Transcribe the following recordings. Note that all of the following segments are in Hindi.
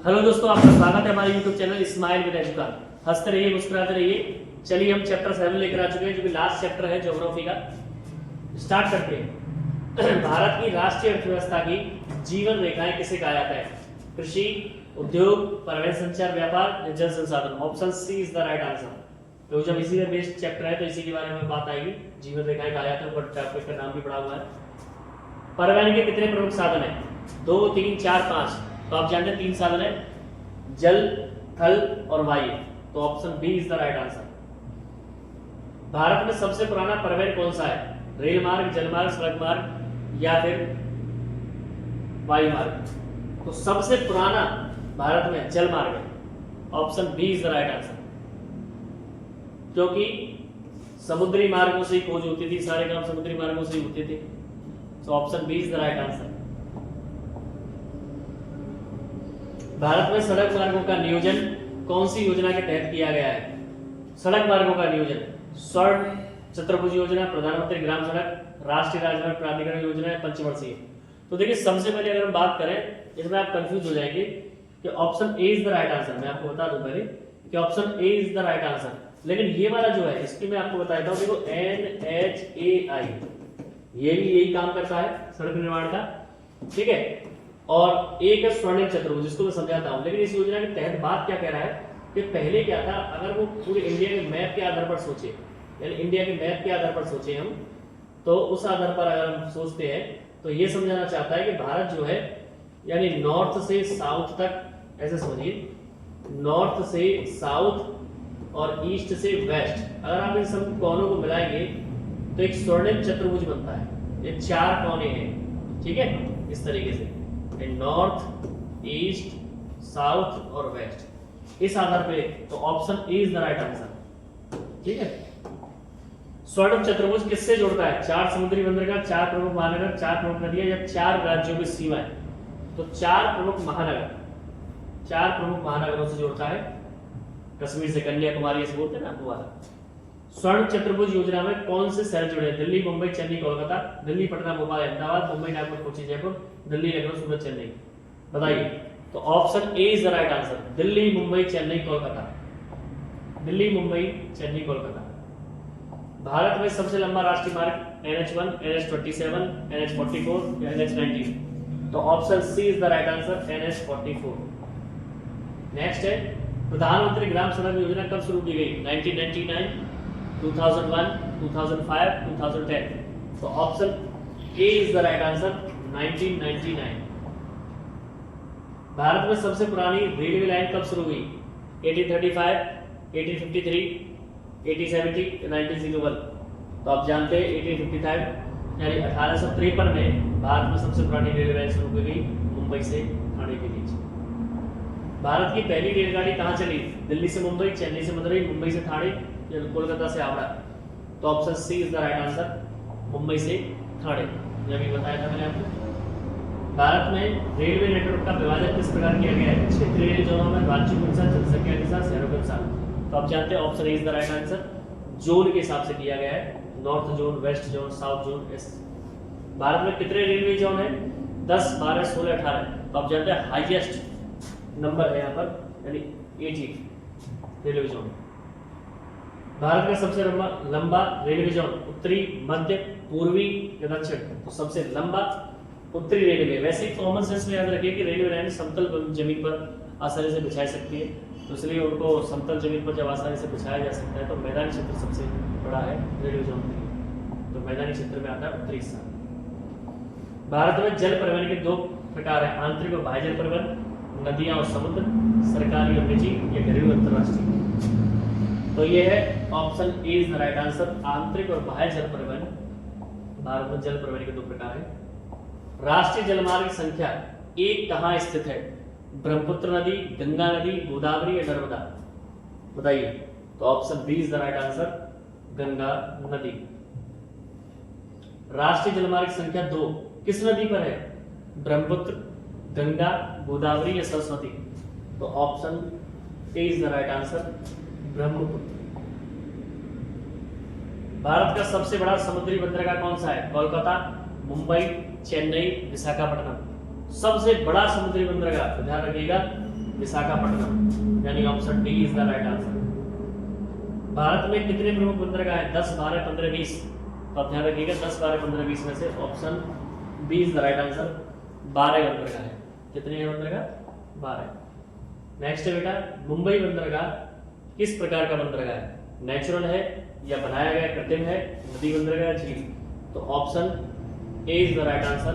हेलो दोस्तों, आपका स्वागत है हमारे YouTube channel smile with education. हंसते रहिए, मुस्कुराते रहिए। चलिए हम चैप्टर 7 लेकर आ चुके हैं, जो कि लास्ट चैप्टर है ज्योग्राफी का। स्टार्ट करते हैं। भारत की राष्ट्रीय अर्थव्यवस्था की जीवन रेखाएं किसे कहा जाता है? कृषि, उद्योग, परिवहन, संचार, व्यापार या जल संसाधन। Option C is the right answer. तो जब इसी का बेस्ड चैप्टर है तो इसी के बारे में बात आएगी। जीवन रेखाएं कहा जाता है, ऊपर चैप्टर का नाम भी पड़ा हुआ है। परिवहन के कितने प्रमुख साधन है? 2, 3, 4, 5। तो आप जानते हैं 3 साधन है, जल, थल और वायु। तो option B is the right answer. Bharat में सबसे पुराना परिवहन कौन सा है? रेल मार्ग, जल मार्ग, सड़क मार्ग या फिर वायु मार्ग? तो सबसे पुराना भारत में जल मार्ग है। Option B is the right answer, क्योंकि समुद्री मार्गों से ही खोज होती थी, सारे काम समुद्री मार्गों से ही होते थे। तो option B is the right answer. Bharat में सड़क मार्गों का नियोजन कौन सी योजना के तहत किया गया है? सड़क मार्गों का नियोजन स्वर्ण चतुर्भुज योजना, प्रधानमंत्री ग्राम सड़क, राष्ट्रीय राजमार्ग प्राधिकरण योजना है, पंचवर्षीय। तो देखिए, सबसे पहले अगर हम बात करें, इसमें आप कंफ्यूज हो जाएंगे कि option A is the right answer. मैं आपको बता दूं पहले कि option A is the right answer, लेकिन ये वाला जो है इसकी मैं आपको बता देता हूं। देखो, NHAI ये भी यही काम करता है सड़क निर्माण का, ठीक है। और एक है स्वर्णिम चतुर्भुज, जिसको मैं समझाता हूं। लेकिन इस योजना के तहत बात क्या कह रहा है कि पहले क्या था, अगर वो पूरे इंडिया के मैप के आधार पर सोचे, यानी इंडिया के मैप के आधार पर सोचे हम, तो उस आधार पर अगर हम सोचते हैं तो ये समझाना चाहता है कि भारत जो है, यानी नॉर्थ से साउथ तक, ऐसे समझिए, नॉर्थ से साउथ और ईस्ट से वेस्ट, अगर आप इन सब कोनों को मिलाएंगे तो एक स्वर्णिम चतुर्भुज बनता है। ये 4 कोने हैं, ठीक है, इस तरीके से नॉर्थ, ईस्ट, साउथ और वेस्ट, इस आधार पे। तो option A is the right answer, ठीक है। स्वर्णिम चतुर्भुज किससे जोड़ता है? 4 समुद्री बंदरगाह, 4 प्रमुख महानगर, 4 प्रमुख नदियां या 4 राज्यों की सीमाएं। तो 4 प्रमुख महानगर, 4 प्रमुख महानगरों से जोड़ता है। कश्मीर से कन्याकुमारी से बोलते हैं ना, वो वाला। स्वर्ण चतुर्भुज योजना में कौन से शहर जुड़े हैं? दिल्ली, मुंबई, चेन्नई, कोलकाता। दिल्ली, पटना, भोपाल, अहमदाबाद, मुंबई, नागपुर, कोची, जयपुर, दिल्ली, लखनऊ, सूरत, चेन्नई। बताइए। तो option A is the right answer, Delhi, Mumbai, Chennai, Kolkata. Delhi, Mumbai, Chennai, Kolkata. Bharat में सबसे लंबा राष्ट्रीय मार्ग NH1, NH27, NH44 या NH19? तो option C is the right answer, NH44। Next है, प्रधानमंत्री ग्राम सड़क योजना कब शुरू की गई? 1999, 2001, 2005, 2010? तो option A is the right answer, 1999। Bharat में सबसे पुरानी रेलवे लाइन कब शुरू हुई? 1835, 1853, 1870, 1901? तो आप जानते हैं 1855, यानी 1853 में भारत में सबसे पुरानी रेलवे लाइन शुरू की गई, मुंबई से ठाणे के बीच। भारत की पहली रेलगाड़ी कहाँ चली? दिल्ली से मुंबई, चेन्नई से मदुरई, मुंबई से ठाणे, कोलकाता से हावड़ा? तो option C is the right answer, Mumbai से ठाणे। यह भी बताया था मैंने आपको। भारत में रेलवे नेटवर्क का विभाजन किस प्रकार किया गया है? क्षेत्रीय रेल जोनों में, राज्यों के अनुसार, जनसंख्या के अनुसार, शहरों के अनुसार? तो आप जानते हैं option A is the right answer, zone के हिसाब से किया गया है। North zone, west zone, south zone, ऐसे। भारत में कितने रेलवे जोन है? 10, 12, 16, 18? तो आप जानते हैं हाईएस्ट नंबर है यहाँ पर, यानी 80 रेलवे जोन। भारत का सबसे लंबा रेलवे जोन उत्तरी, मध्य, पूर्वी या दक्षिण? तो सबसे लंबा उत्तरी रेलवे। वैसे ही कॉमन सेंस में याद रखिए कि रेलवे लाइन समतल जमीन पर आसानी से बिछाई सकती है, तो इसलिए उनको समतल जमीन पर जब आसानी से बिछाया जा सकता है तो मैदानी क्षेत्र सबसे बड़ा है रेलवे जोन के लिए। तो मैदानी क्षेत्र में आता है उत्तरी हिस्सा। भारत में जल परिवहन के 2 प्रकार है, आंतरिक और बाह्य जल परिवहन, नदियां और समुद्र, सरकारी और निजी या घरेलू अंतरराष्ट्रीय? तो ये है option A is the right answer, आंतरिक और बाह्य जल परिवहन। भारत में जल परिवहन के 2 प्रकार है। राष्ट्रीय जलमार्ग संख्या 1 कहाँ स्थित है? ब्रह्मपुत्र नदी, गंगा नदी, गोदावरी या नर्मदा? बताइए। तो option B is the right answer, Ganga नदी। राष्ट्रीय जलमार्ग संख्या 2 किस नदी पर है? ब्रह्मपुत्र, गंगा, गोदावरी या सरस्वती? तो option A is the right answer, Brahmaputra. Bharat का सबसे बड़ा समुद्री बंदरगाह कौन सा है? कोलकाता, मुंबई, चेन्नई, विशाखापट्टनम? सबसे बड़ा समुद्री बंदरगाह, ध्यान रखिएगा, विशाखापट्टनम, यानी option D is the right answer. Bharat में कितने प्रमुख बंदरगाह हैं? 10, 12, 15, 20। तो आप ध्यान रखिएगा 10, 12, 15, 20 में से option B is the right answer. 12 बंदरगाह है। कितने हैं बंदरगाह? 12। नेक्स्ट है बेटा, मुंबई बंदरगाह किस प्रकार का बंदरगाह है? नेचुरल है या बनाया गया कृत्रिम है, नदी बंदरगाह, झील? तो option A is the right answer.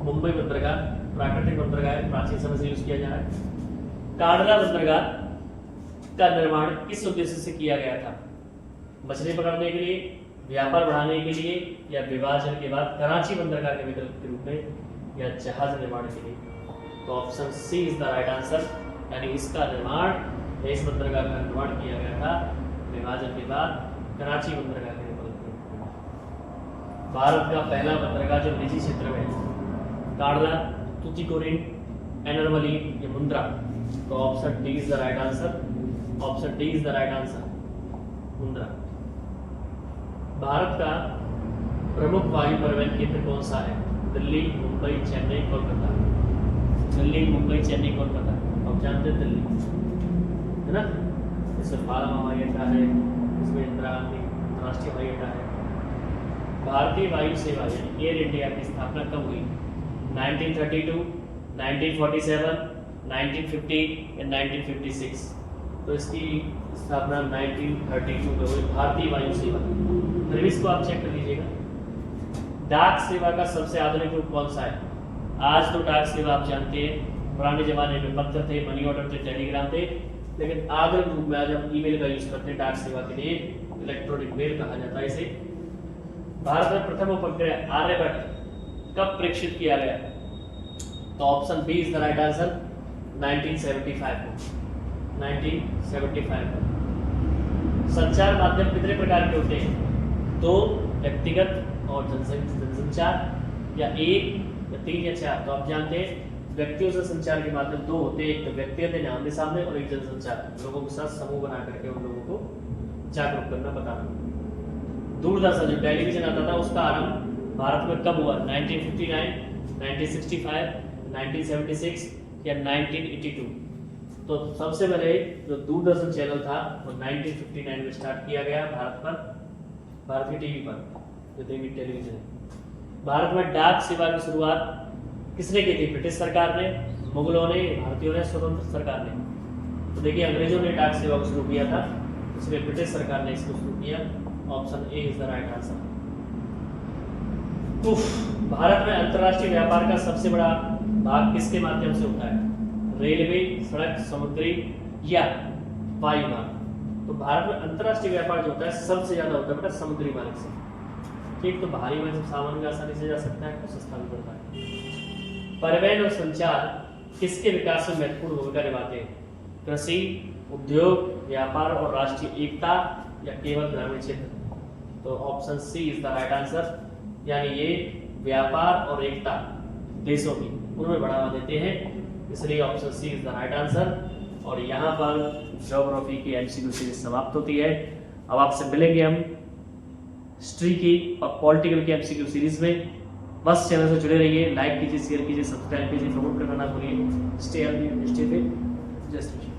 Mumbai बंदरगाह प्राकृतिक बंदरगाह है, प्राचीन समय से यूज किया जा रहा है। कांडला बंदरगाह का निर्माण किस उद्देश्य से किया गया था? मछली पकड़ने के लिए, व्यापार बढ़ाने के लिए, या विभाजन के बाद कराची बंदरगाह के विकल्प के रूप में, या जहाज निर्माण के लिए? तो option C is the right answer, यानी इसका निर्माण, इस बंदरगाह का निर्माण किया गया था विभाजन के बाद कराची बंदरगाह के विकल्प के रूप में। भारत का पहला बंदरगाह जो निजी क्षेत्र में है, कांडला, तूतीकोरिन, एनरमली या मुंद्रा? तो option D is the right answer. Option D is the right answer, Mundra. Bharat का प्रमुख वायु परिवहन केंद्र कौन सा है? दिल्ली, मुंबई, चेन्नई, कोलकाता? दिल्ली, मुंबई, चेन्नई, कोलकाता। आप जानते हैं दिल्ली, है ना? इसमें पालम हवाई अड्डा है, इसमें इंदिरा गांधी अंतर्राष्ट्रीय हवाई अड्डा है। भारतीय वायु सेवा यानी एयर इंडिया की स्थापना कब हुई? 1932, 1947, 1950 या 1956? तो इसकी स्थापना 1932 में हुई, भारतीय वायु सेवा। फिर इसको आप चेक कर लीजिएगा। डाक सेवा का सबसे आधुनिक रूप कौन सा है? आज तो डाक सेवा आप जानते हैं, पुराने जमाने में पत्र थे, मनी ऑर्डर थे, टेलीग्राम थे, लेकिन आधुनिक रूप में आज हम ईमेल का यूज करते हैं डाक सेवा के लिए। इलेक्ट्रॉनिक मेल कहा जाता है इसे। भारत में प्रथम उपग्रह आर्यभट्ट कब प्रेक्षित किया गया? तो option B is the right answer, 1975 को। 1975 को। संचार माध्यम कितने प्रकार के होते हैं? 2, व्यक्तिगत और जनसंचार, या 1 या 3 या 4? तो आप जानते हैं व्यक्तियों से संचार के माध्यम 2 होते हैं, एक तो व्यक्तिगत आमने सामने, और एक जनसंचार, लोगों के साथ समूह बना करके उन लोगों को जागरूक करना, बताना। दूरदर्शन जो टेलीविजन आता था उसका आरंभ भारत में कब हुआ? 1959, 1965, 1976 या 1982? तो सबसे पहले जो दूरदर्शन चैनल था वो 1959 में स्टार्ट किया गया भारत पर, भारत की टीवी पर, जो टीवी टेलीविजन है। भारत में डाक सेवा की शुरुआत किसने की थी? ब्रिटिश सरकार ने, मुगलों ने, भारतीयों ने, स्वतंत्र सरकार ने? तो देखिए अंग्रेजों ने डाक सेवा को शुरू किया था, इसलिए ब्रिटिश सरकार ने इसको शुरू किया। Option A is the right answer. Bharat में अंतर्राष्ट्रीय व्यापार का सबसे बड़ा भाग किसके माध्यम से होता है? रेलवे, सड़क, समुद्री या वायु मार्ग? तो भारत में अंतर्राष्ट्रीय व्यापार जो होता है सबसे ज्यादा होता है बेटा समुद्री मार्ग से। ठीक, तो भारी में सामान भी आसानी से जा सकता है, तो सस्ता भी पड़ता है। परिवहन और संचार किसके विकास में महत्वपूर्ण भूमिका निभाते हैं? कृषि, उद्योग, व्यापार और राष्ट्रीय एकता, या केवल ग्रामीण क्षेत्र? तो option C is the right answer, यानी ये व्यापार और एकता देशों की उनमें बढ़ावा देते हैं, इसलिए option C is the right answer. और यहाँ पर ज्योग्राफी की एमसीक्यू सीरीज समाप्त होती है। अब आपसे मिलेंगे हम हिस्ट्री की और पॉलिटिकल की एमसीक्यू सीरीज में। बस चैनल से जुड़े रहिए, लाइक कीजिए, शेयर कीजिए, सब्सक्राइब कीजिए, प्रमोट करना ना भूलिए। स्टे हेल्दी, स्टे फिट, जय श्री कृष्ण।